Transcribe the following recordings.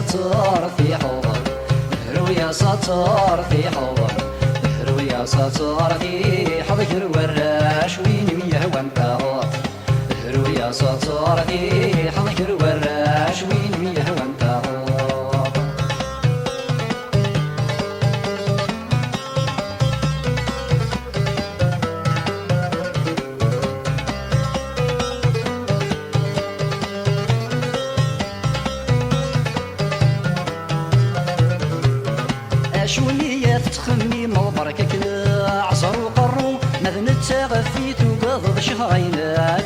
سطر في حضن هرو يا سطر في حضن هرو يا سطر في حضن الوراش وين يهوى انتهض هرو يا سطر في حضن الوراش وين يهوى انتهض شوية تخمي مباركك عصر وقرو مذن تغفيت وقض شهرين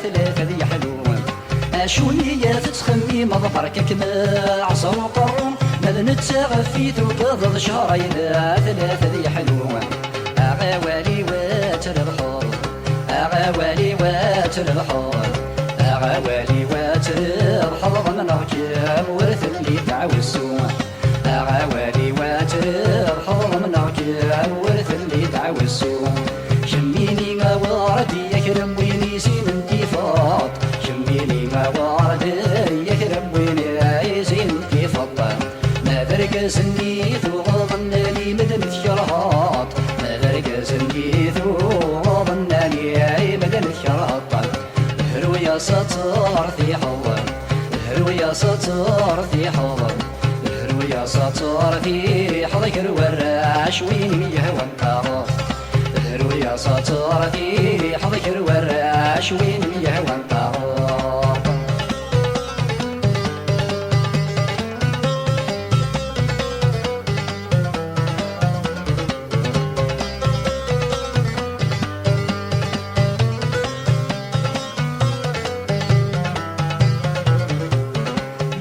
ثلاثة ذي حلوة شوية تخمي مباركك عصر وقرو مذن تغفيت وقض شهرين ثلاثة ذي حلوة أغوالي واتر الحور أغوالي واتر الحور أغوالي واتر الحور من ركب ورث اللي تعوسوا أغوالي واتر ورث اللي تعوسوا شميني ما وردي يكرم ويني سين انتفاض شميني ما وردي يكرم ويني سين انتفاض ما برقز النيث وظنني مدن الشرهاط ما برقز النيث وظنني مدن الشرهاط هرو يا سطر في حضن هرو يا سطر في حضن يا سطر في حضك الوراش وين يهوى انتهض هرو يا سطر في حضك الوراش وين يهوى انتهض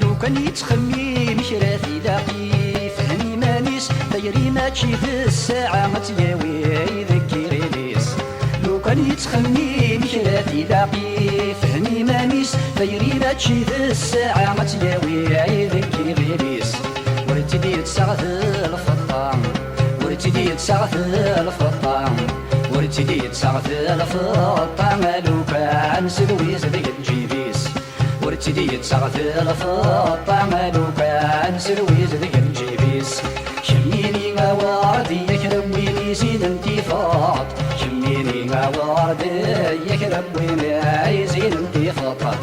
لو كان يتخمي مشرافي لاقي فهمي مانيس دايري ماشي في الساعة ما تياوي يذكر ليس لو كان يتخمي مشرافي لاقي فهمي مانيس دايري ماشي في الساعة ما تياوي يذكر ليس ورتدي تسعث الفطام ورتدي تسعث الفطام ورتدي تسعث الفطام لو كان سلوي زدق الجيبيس ورتدي تسعث الفطام لو كان سلوي زدق الجيبيس شميني ما وردي يكرم ويني زين انتفاض شميني ما وردي يكرم ويني زين انتفاض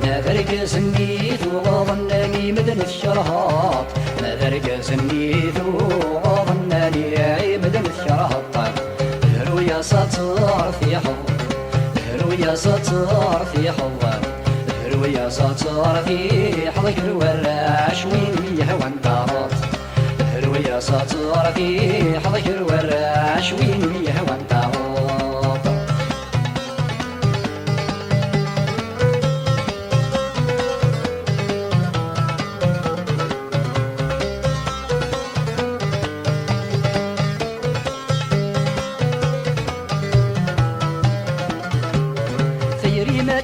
ما فرقز النيث وظنني مدن الشرهاط ما فرقز النيث وظنني مدن الشرهاط هرو يا سطر في حضن هرو يا سطر في حضن هرو يا سطر في حضن الوراش وين يهوى انتهض هرو يا سطر في حضن الوراش وين يهوى انتهض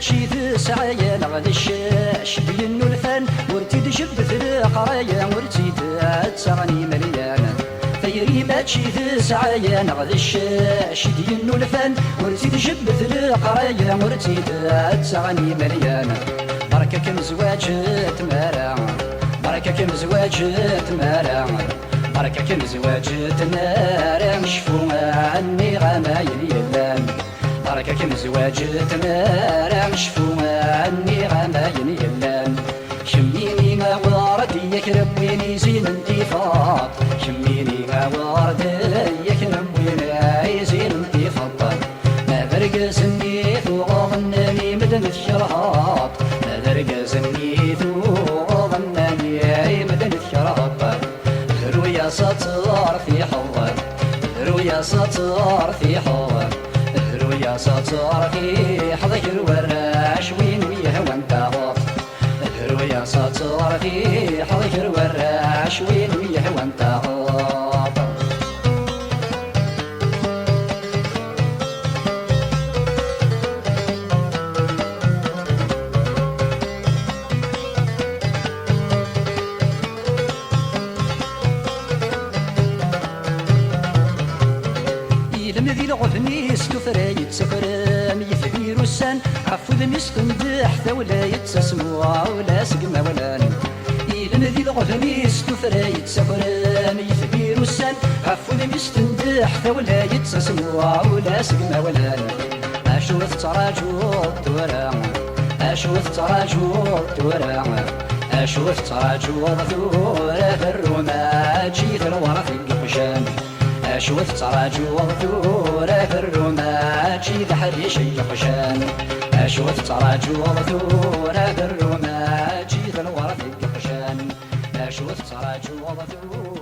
ماشي في سعايا نغذ الشاش بينو الفن ورتي تشبث القرايا ورتي تسعني مليان ثيري ماشي في سعايا نغذ الشاش بينو الفن ورتي تشبث القرايا ورتي تسعني مليان بركك مزواج تمارا بركك مزواج تمارا بركك مزواج تمارا مشفو عني غمايل يلان بركك مزواج تمارا مشفو عني غماين يلان شميني ما وردي يكرم ويني زين انتفاض شميني ما وردي يكرم ويني زين انتفاض ما فرقز النيث وظنني مدن الشرهاط ما فرقز النيث وظنني مدن الشرهاط هرو يا سطر في حضن هرو يا سطر في حضن يا سطر في حضك الوراش وين يهوى انتهض هرو يا سطر في حضك الوراش وين يهوى انتهض ذي الغفني استفرى يتسفرى يثني رسان عفو ذني استمدح ثولا يتسسموا ولا سقما ولا نم ذي الغفنيس تثرى يتسفران يثبير السن غفو ذميس تندح ثولا يتسسوا ولا سقما ولا أشوف تراجو الدورة أشوف تراجو الدورة أشوف تراجو الدورة في الرماج في الورى في القشان أشوف تراجو الدورة في الرماج في حريش القشان أشوف تراجو الدورة في الرماج في الورى في القشان أشوف تراجو الدورة